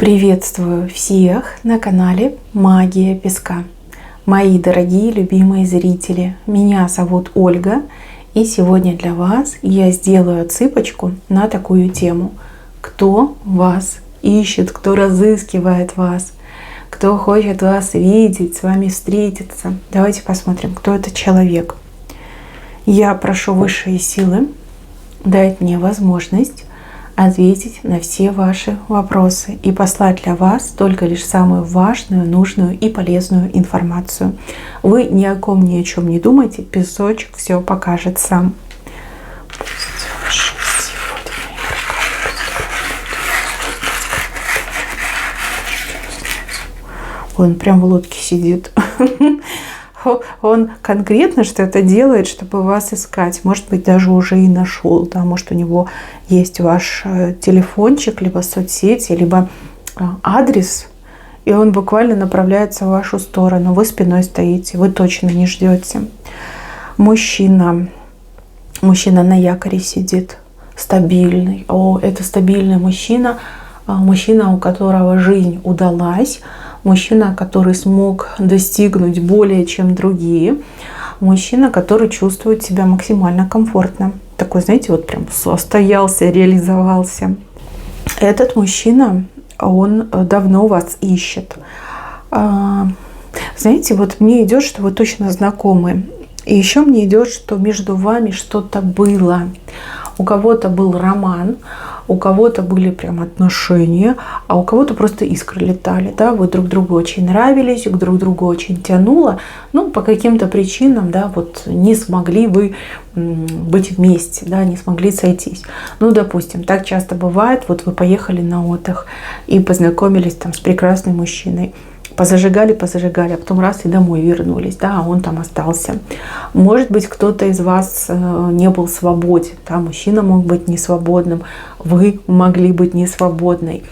Приветствую всех на канале Магия Песка. Мои дорогие любимые зрители, меня зовут Ольга, и сегодня для вас я сделаю отсыпочку на такую тему. Кто вас ищет, кто разыскивает вас, кто хочет вас видеть, с вами встретиться. Давайте посмотрим, кто этот человек. Я прошу высшие силы дать мне возможность ответить на все ваши вопросы и послать для вас только лишь самую важную, нужную и полезную информацию. Вы ни о ком, ни о чем не думайте, песочек все покажет сам. Он прям в лодке сидит. Он конкретно что-то делает, чтобы вас искать. Может быть, даже уже и нашел. Да? Может, у него есть ваш телефончик, либо соцсети, либо адрес. И он буквально направляется в вашу сторону. Вы спиной стоите, вы точно не ждете. Мужчина на якоре сидит. Стабильный. О, это стабильный мужчина. Мужчина, у которого жизнь удалась. Мужчина, который смог достигнуть более чем другие. Мужчина, который чувствует себя максимально комфортно. Такой, знаете, вот прям состоялся, реализовался. Этот мужчина, он давно вас ищет. Знаете, вот мне идет, что вы точно знакомы. И еще мне идет, что между вами что-то было. У кого-то был роман, у кого-то были прям отношения, а у кого-то просто искры летали. Да? Вы друг другу очень нравились, друг другу очень тянуло. Ну, по каким-то причинам, да, вот не смогли вы быть вместе, да, не смогли сойтись. Ну, допустим, так часто бывает. Вот вы поехали на отдых и познакомились там с прекрасным мужчиной. Позажигали, а потом раз и домой вернулись, да, а он там остался. Может быть, кто-то из вас не был свободен, да, мужчина мог быть несвободным, вы могли быть несвободной.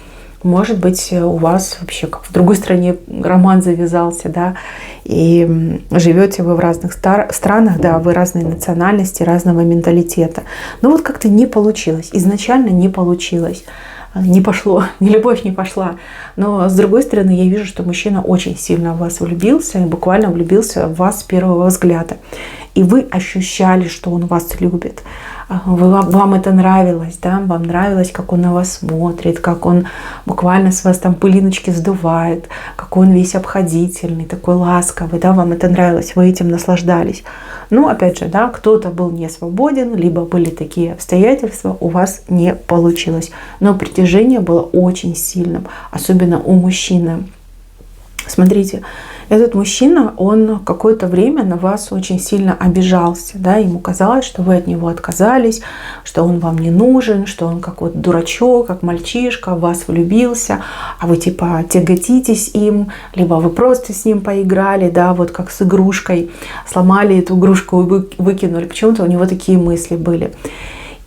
Может быть, у вас вообще как в другой стране роман завязался, да, и живете вы в разных странах, да, вы разной национальности, разного менталитета. Но вот как-то не получилось, изначально не получилось. Не пошло, любовь не пошла. Но с другой стороны, я вижу, что мужчина очень сильно в вас влюбился и буквально влюбился в вас с первого взгляда. И вы ощущали, что он вас любит. Вам это нравилось, да? Вам нравилось, как он на вас смотрит, как он буквально с вас там пылиночки сдувает, какой он весь обходительный, такой ласковый, да? Вам это нравилось, вы этим наслаждались. Ну, опять же, да, кто-то был не свободен, либо были такие обстоятельства, у вас не получилось. Но притяжение было очень сильным, особенно у мужчины. Смотрите, этот мужчина, он какое-то время на вас очень сильно обижался, да, ему казалось, что вы от него отказались, что он вам не нужен, что он как вот дурачок, как мальчишка, в вас влюбился, а вы типа тяготитесь им, либо вы просто с ним поиграли, да, вот как с игрушкой, сломали эту игрушку и выкинули, почему-то у него такие мысли были.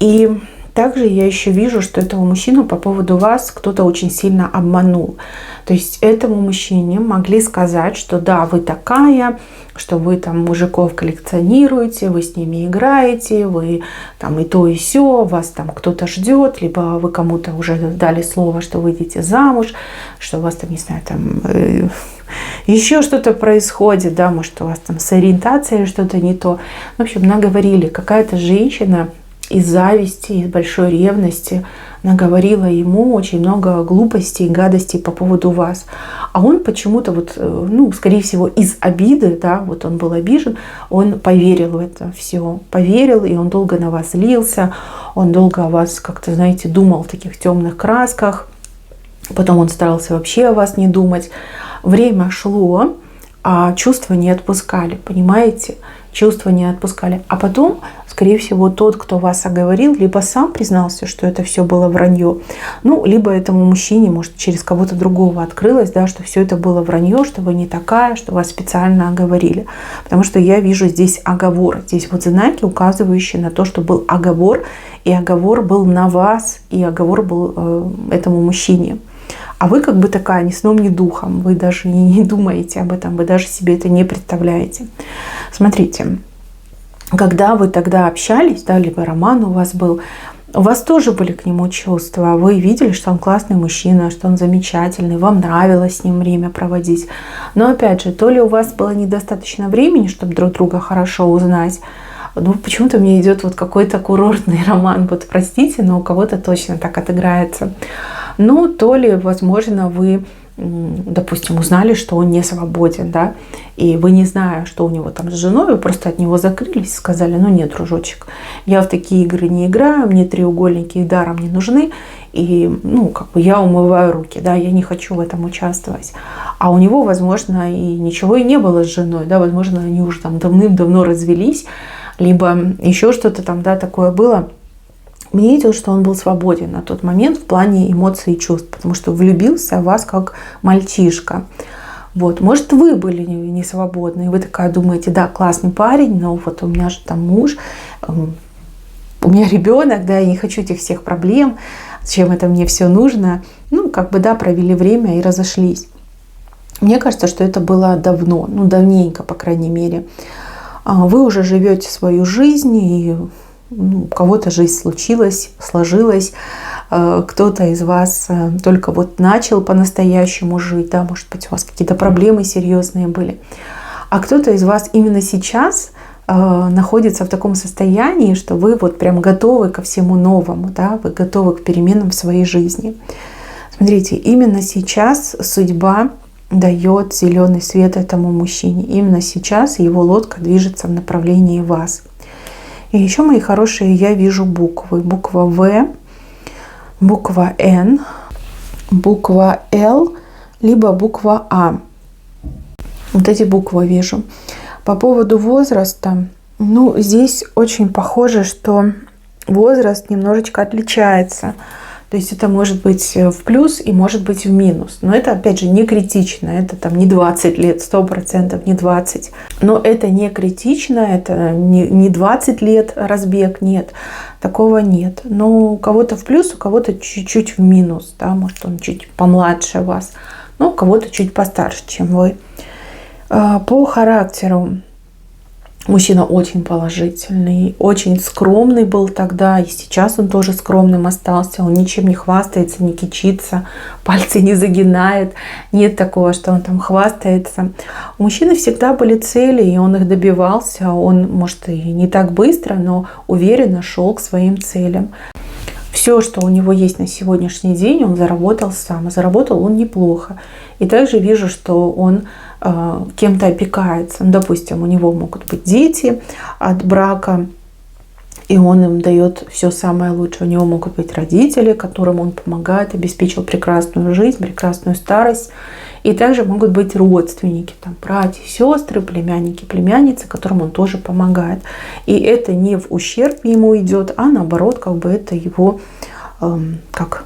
И также я еще вижу, что этого мужчину по поводу вас кто-то очень сильно обманул. То есть этому мужчине могли сказать, что да, вы такая, что вы там мужиков коллекционируете, вы с ними играете, вы там и то, и сё, вас там кто-то ждет, либо вы кому-то уже дали слово, что выйдете замуж, что у вас там, не знаю, там еще что-то происходит, да, может, у вас там с ориентацией что-то не то. В общем, наговорили, какая-то женщина из зависти, из большой ревности наговорила ему очень много глупостей и гадостей по поводу вас. А он почему-то, вот, ну, скорее всего, из обиды, да, вот он был обижен, он поверил в это все. Поверил, и он долго на вас злился, он долго о вас как-то, знаете, думал в таких темных красках. Потом он старался вообще о вас не думать. Время шло, а чувства не отпускали, понимаете? Чувства не отпускали. А потом, скорее всего, тот, кто вас оговорил, либо сам признался, что это все было вранье, ну, либо этому мужчине, может, через кого-то другого открылось, да, что все это было вранье, что вы не такая, что вас специально оговорили. Потому что я вижу здесь оговор. Здесь вот знаки, указывающие на то, что был оговор, и оговор был на вас, и оговор был этому мужчине. А вы как бы такая, ни сном, ни духом. Вы даже не думаете об этом, вы даже себе это не представляете. Смотрите, когда вы тогда общались, да, либо роман у вас был, У вас тоже были к нему чувства. Вы видели, что он классный мужчина, что он замечательный, вам нравилось с ним время проводить. Но опять же, то ли у вас было недостаточно времени, чтобы друг друга хорошо узнать, ну, почему-то мне идет вот какой-то курортный роман. Вот простите, но у кого-то точно так отыграется. Ну, то ли, возможно, вы, допустим, узнали, что он не свободен, да, и вы, не зная, что у него там с женой, вы просто от него закрылись и сказали: ну нет, дружочек, я в такие игры не играю, мне треугольники и даром не нужны, и, ну, как бы я умываю руки, да, я не хочу в этом участвовать. А у него, возможно, и ничего и не было с женой, да, возможно, они уже там давным-давно развелись, либо еще что-то там, да, такое было. Мне идет, что он был свободен на тот момент в плане эмоций и чувств, потому что влюбился в вас как мальчишка. Вот. Может, вы были не свободны, и вы такая думаете: да, классный парень, но вот у меня же там муж, у меня ребенок, да, я не хочу этих всех проблем, зачем это мне все нужно. Ну, как бы, да, провели время и разошлись. Мне кажется, что это было давно, ну, давненько, по крайней мере. Вы уже живете свою жизнь, и у кого-то жизнь сложилась, кто-то из вас только вот начал по-настоящему жить, да, может быть, у вас какие-то проблемы серьезные были, а кто-то из вас именно сейчас находится в таком состоянии, что вы вот прям готовы ко всему новому, да, вы готовы к переменам в своей жизни. Смотрите, именно сейчас судьба дает зеленый свет этому мужчине. Именно сейчас его лодка движется в направлении вас. И еще, мои хорошие, я вижу буквы. Буква В, буква Н, буква Л, либо буква А. Вот эти буквы вижу. По поводу возраста, ну, здесь очень похоже, что возраст немножечко отличается. То есть это может быть в плюс и может быть в минус. Но это, опять же, не критично. Это там не 20 лет, 100%, не 20. Но это не критично, это не 20 лет разбег, нет. Такого нет. Но у кого-то в плюс, у кого-то чуть-чуть в минус. Да? Может, он чуть помладше вас, но у кого-то чуть постарше, чем вы. По характеру. Мужчина очень положительный, очень скромный был тогда, и сейчас он тоже скромным остался. Он ничем не хвастается, не кичится, пальцы не загинает. Нет такого, что он там хвастается. У мужчины всегда были цели, и он их добивался. Он, может, и не так быстро, но уверенно шел к своим целям. Все, что у него есть на сегодняшний день, он заработал сам. Заработал он неплохо. И также вижу, что он кем-то опекается. Ну, допустим, у него могут быть дети от брака, и он им дает все самое лучшее. У него могут быть родители, которым он помогает, обеспечил прекрасную жизнь, прекрасную старость. И также могут быть родственники, там, братья, сестры, племянники, племянницы, которым он тоже помогает. И это не в ущерб ему идет, а наоборот, как бы это его как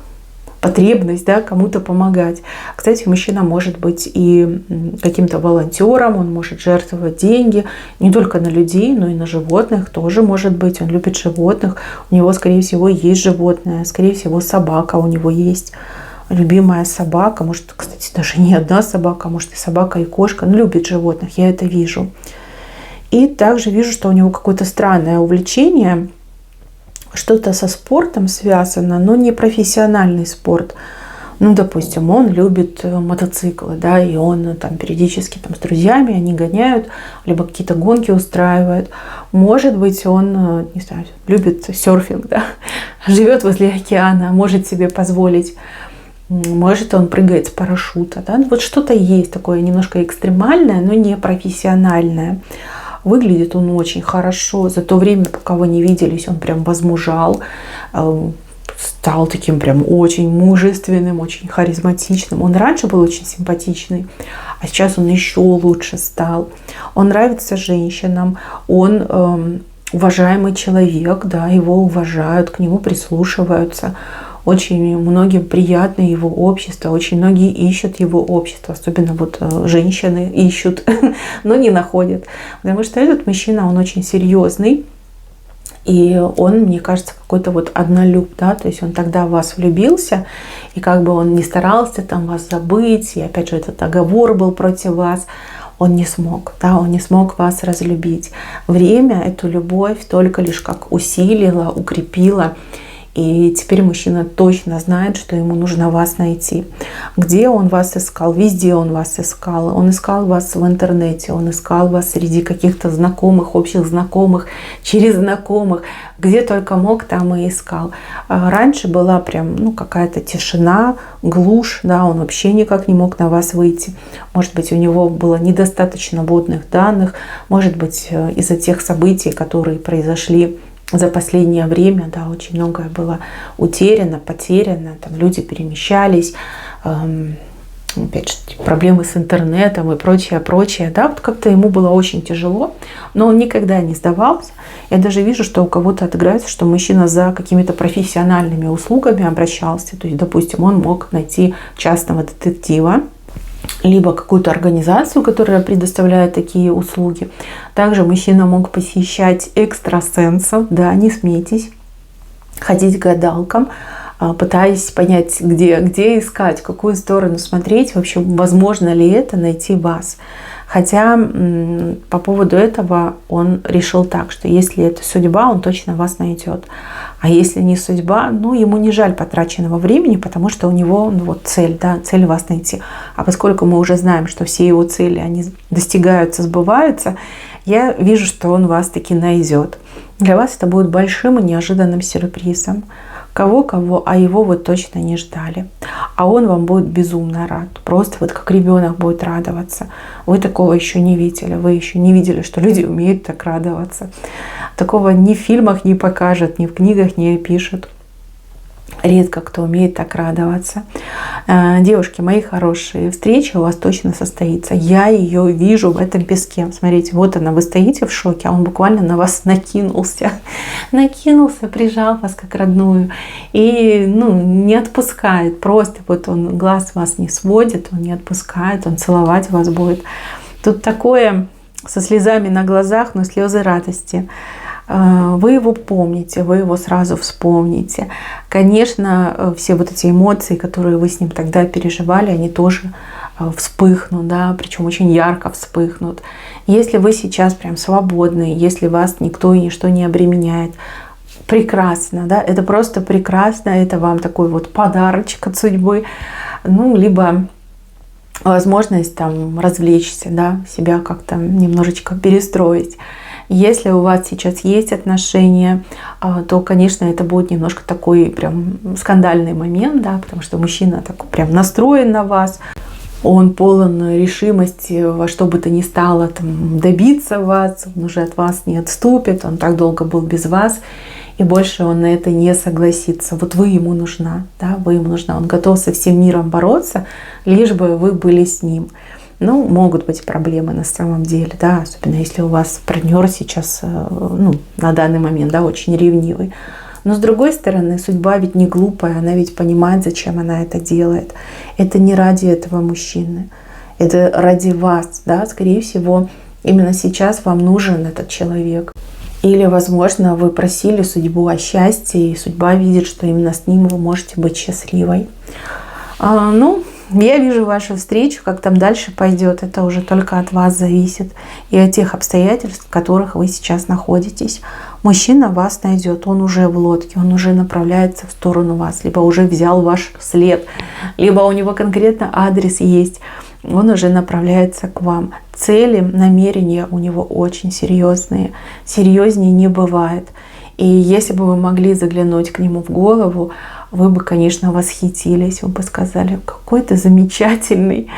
потребность, да, кому-то помогать. Кстати, мужчина может быть и каким-то волонтером, он может жертвовать деньги не только на людей, но и на животных тоже может быть. Он любит животных, у него, скорее всего, есть животное, скорее всего, собака у него есть. Любимая собака, может, кстати, даже не одна собака, может и собака, и кошка, но любит животных, я это вижу. И также вижу, что у него какое-то странное увлечение, что-то со спортом связано, но не профессиональный спорт. Ну, допустим, он любит мотоциклы, да, и он там периодически там с друзьями, они гоняют, либо какие-то гонки устраивают. Может быть, он, не знаю, любит серфинг, да, живет возле океана, может себе позволить. Может, он прыгает с парашюта, да, вот что-то есть такое немножко экстремальное, но не профессиональное. Выглядит он очень хорошо. За то время, пока вы не виделись, он прям возмужал, стал таким прям очень мужественным, очень харизматичным. Он раньше был очень симпатичный, а сейчас он еще лучше стал. Он нравится женщинам, он уважаемый человек, да, его уважают, к нему прислушиваются. Очень многим приятно его общество, очень многие ищут его общество, особенно вот женщины ищут, но не находят. Потому что этот мужчина, он очень серьезный, и он, мне кажется, какой-то вот однолюб, да, то есть он тогда в вас влюбился, и как бы он не старался там вас забыть, и опять же этот оговор был против вас, он не смог, да, он не смог вас разлюбить. Время эту любовь только лишь как усилило, укрепило. И теперь мужчина точно знает, что ему нужно вас найти. Где он вас искал? Везде он вас искал. Он искал вас в интернете, он искал вас среди каких-то знакомых, общих знакомых, через знакомых. Где только мог, там и искал. Раньше была прям какая-то тишина, глушь, да, он вообще никак не мог на вас выйти. Может быть, у него было недостаточно вводных данных, может быть, из-за тех событий, которые произошли за последнее время, да, очень многое было утеряно, потеряно, там люди перемещались, опять же, проблемы с интернетом и прочее, да, вот как-то ему было очень тяжело, но он никогда не сдавался. Я даже вижу, что у кого-то отыграется, что мужчина за какими-то профессиональными услугами обращался, то есть, допустим, он мог найти частного детектива, либо какую-то организацию, которая предоставляет такие услуги. Также мужчина мог посещать экстрасенсов, да, не смейтесь, ходить к гадалкам, пытаясь понять, где искать, в какую сторону смотреть, вообще, возможно ли это найти вас. Хотя по поводу этого он решил так, что если это судьба, он точно вас найдет. А если не судьба, ему не жаль потраченного времени, потому что у него цель, да, цель вас найти. А поскольку мы уже знаем, что все его цели, они достигаются, сбываются, я вижу, что он вас таки найдет. Для вас это будет большим и неожиданным сюрпризом. Кого-кого, а его вы точно не ждали. А он вам будет безумно рад. Просто вот как ребенок будет радоваться. Вы такого еще не видели. Вы еще не видели, что люди умеют так радоваться. Такого ни в фильмах не покажут, ни в книгах не опишут. Редко кто умеет так радоваться. Девушки мои хорошие, встреча у вас точно состоится. Я ее вижу в этом песке. Смотрите, вот она, вы стоите в шоке, а он буквально на вас накинулся. Накинулся, прижал вас как родную. И не отпускает. Просто вот он глаз вас не сводит, он не отпускает, он целовать вас будет. Тут такое со слезами на глазах, но слезы радости. Вы его помните, вы его сразу вспомните. Конечно, все вот эти эмоции, которые вы с ним тогда переживали, они тоже вспыхнут, да, причем очень ярко вспыхнут. Если вы сейчас прям свободны, если вас никто и ничто не обременяет, прекрасно, да, это просто прекрасно, это вам такой вот подарочек от судьбы, либо возможность там развлечься, да, себя как-то немножечко перестроить. Если у вас сейчас есть отношения, то, конечно, это будет немножко такой прям скандальный момент, да, потому что мужчина такой прям настроен на вас, он полон решимости во что бы то ни стало там, добиться вас, он уже от вас не отступит, он так долго был без вас, и больше он на это не согласится. Вот вы ему нужна, да, вы ему нужна, он готов со всем миром бороться, лишь бы вы были с ним. Могут быть проблемы на самом деле, да, особенно если у вас партнер сейчас, на данный момент, да, очень ревнивый. Но с другой стороны, судьба ведь не глупая, она ведь понимает, зачем она это делает. Это не ради этого мужчины, это ради вас, да, скорее всего, именно сейчас вам нужен этот человек. Или, возможно, вы просили судьбу о счастье, и судьба видит, что именно с ним вы можете быть счастливой. Я вижу вашу встречу, как там дальше пойдет, это уже только от вас зависит и от тех обстоятельств, в которых вы сейчас находитесь. Мужчина вас найдет, он уже в лодке, он уже направляется в сторону вас, либо уже взял ваш след, либо у него конкретно адрес есть, он уже направляется к вам. Цели, намерения у него очень серьезные, серьезнее не бывает. И если бы вы могли заглянуть к нему в голову, вы бы, конечно, восхитились, вы бы сказали, какой ты замечательный,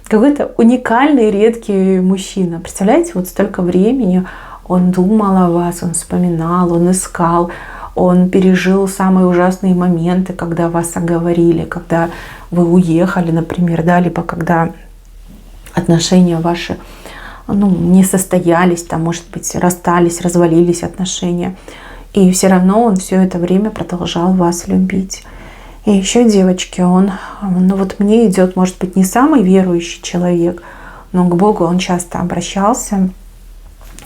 какой-то уникальный, редкий мужчина. Представляете, вот столько времени он думал о вас, он вспоминал, он искал, он пережил самые ужасные моменты, когда вас оговорили, когда вы уехали, например, да, либо когда отношения ваши не состоялись, там, может быть, расстались, развалились отношения. И все равно он все это время продолжал вас любить. И еще, девочки, он, мне идет, может быть, не самый верующий человек, но к Богу он часто обращался,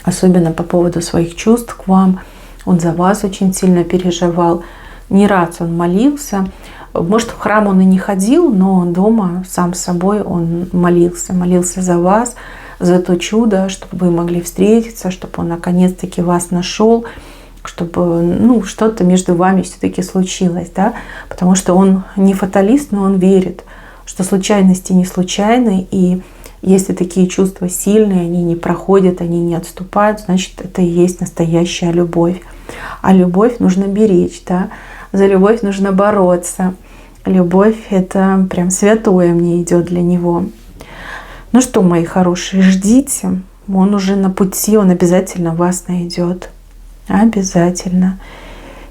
особенно по поводу своих чувств к вам. Он за вас очень сильно переживал. Не раз он молился. Может, в храм он и не ходил, но дома сам с собой он молился за вас, за то чудо, чтобы вы могли встретиться, чтобы он наконец-таки вас нашел. чтобы, ну, что-то между вами все-таки случилось, да, потому что он не фаталист, но он верит, что случайности не случайны, и если такие чувства сильные, они не проходят, они не отступают, значит, это и есть настоящая любовь. А любовь нужно беречь, да, за любовь нужно бороться. Любовь — это прям святое мне идет для него. Ну что, мои хорошие, ждите, он уже на пути, он обязательно вас найдет. Обязательно.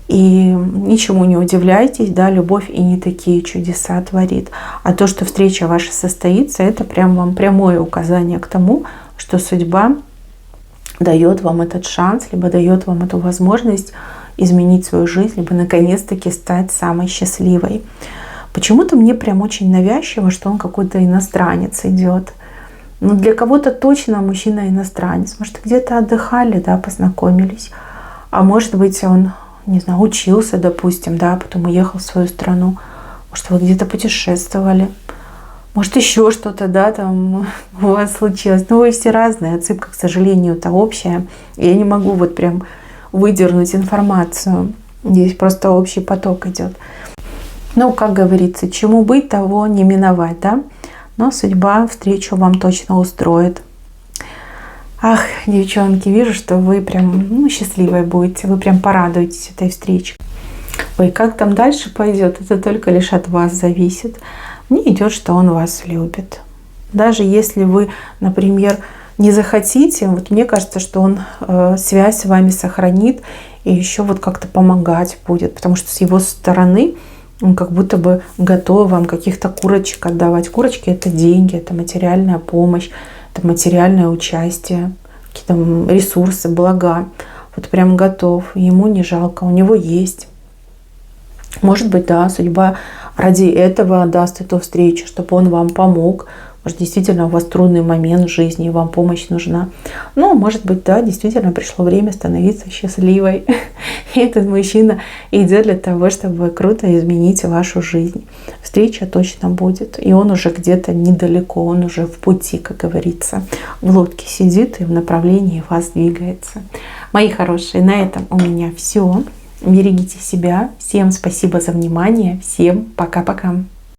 И ничему не удивляйтесь, да, любовь и не такие чудеса творит. А то, что встреча ваша состоится, это прям вам прямое указание к тому, что судьба дает вам этот шанс, либо дает вам эту возможность изменить свою жизнь, либо наконец-таки стать самой счастливой. Почему-то мне прям очень навязчиво, что он какой-то иностранец идет. Ну, для кого-то точно мужчина иностранец. Может, где-то отдыхали, да, познакомились. А может быть, он, не знаю, учился, допустим, да, потом уехал в свою страну. Может, вы где-то путешествовали. Может, еще что-то, да, там у вас случилось. Ну, вы все разные. Отсыпка, к сожалению, это общая. Я не могу вот прям выдернуть информацию. Здесь просто общий поток идет. Ну, как говорится, чему быть, того не миновать, да? Но судьба встречу вам точно устроит. Ах, девчонки, вижу, что вы прям счастливой будете. Вы прям порадуетесь этой встрече. Ой, как там дальше пойдет, это только лишь от вас зависит. Мне идет, что он вас любит. Даже если вы, например, не захотите, вот мне кажется, что он связь с вами сохранит и еще вот как-то помогать будет. Потому что с его стороны он как будто бы готов вам каких-то курочек отдавать. Курочки — это деньги, это материальная помощь, это материальное участие, какие-то ресурсы, блага. Вот прям готов. Ему не жалко, у него есть. Может быть, да, судьба ради этого даст эту встречу, чтобы он вам помог. Может, действительно у вас трудный момент в жизни, и вам помощь нужна. Ну, может быть, да, действительно пришло время становиться счастливой. И этот мужчина идет для того, чтобы круто изменить вашу жизнь. Встреча точно будет. И он уже где-то недалеко, он уже в пути, как говорится. В лодке сидит и в направлении вас двигается. Мои хорошие, на этом у меня все. Берегите себя. Всем спасибо за внимание. Всем пока-пока.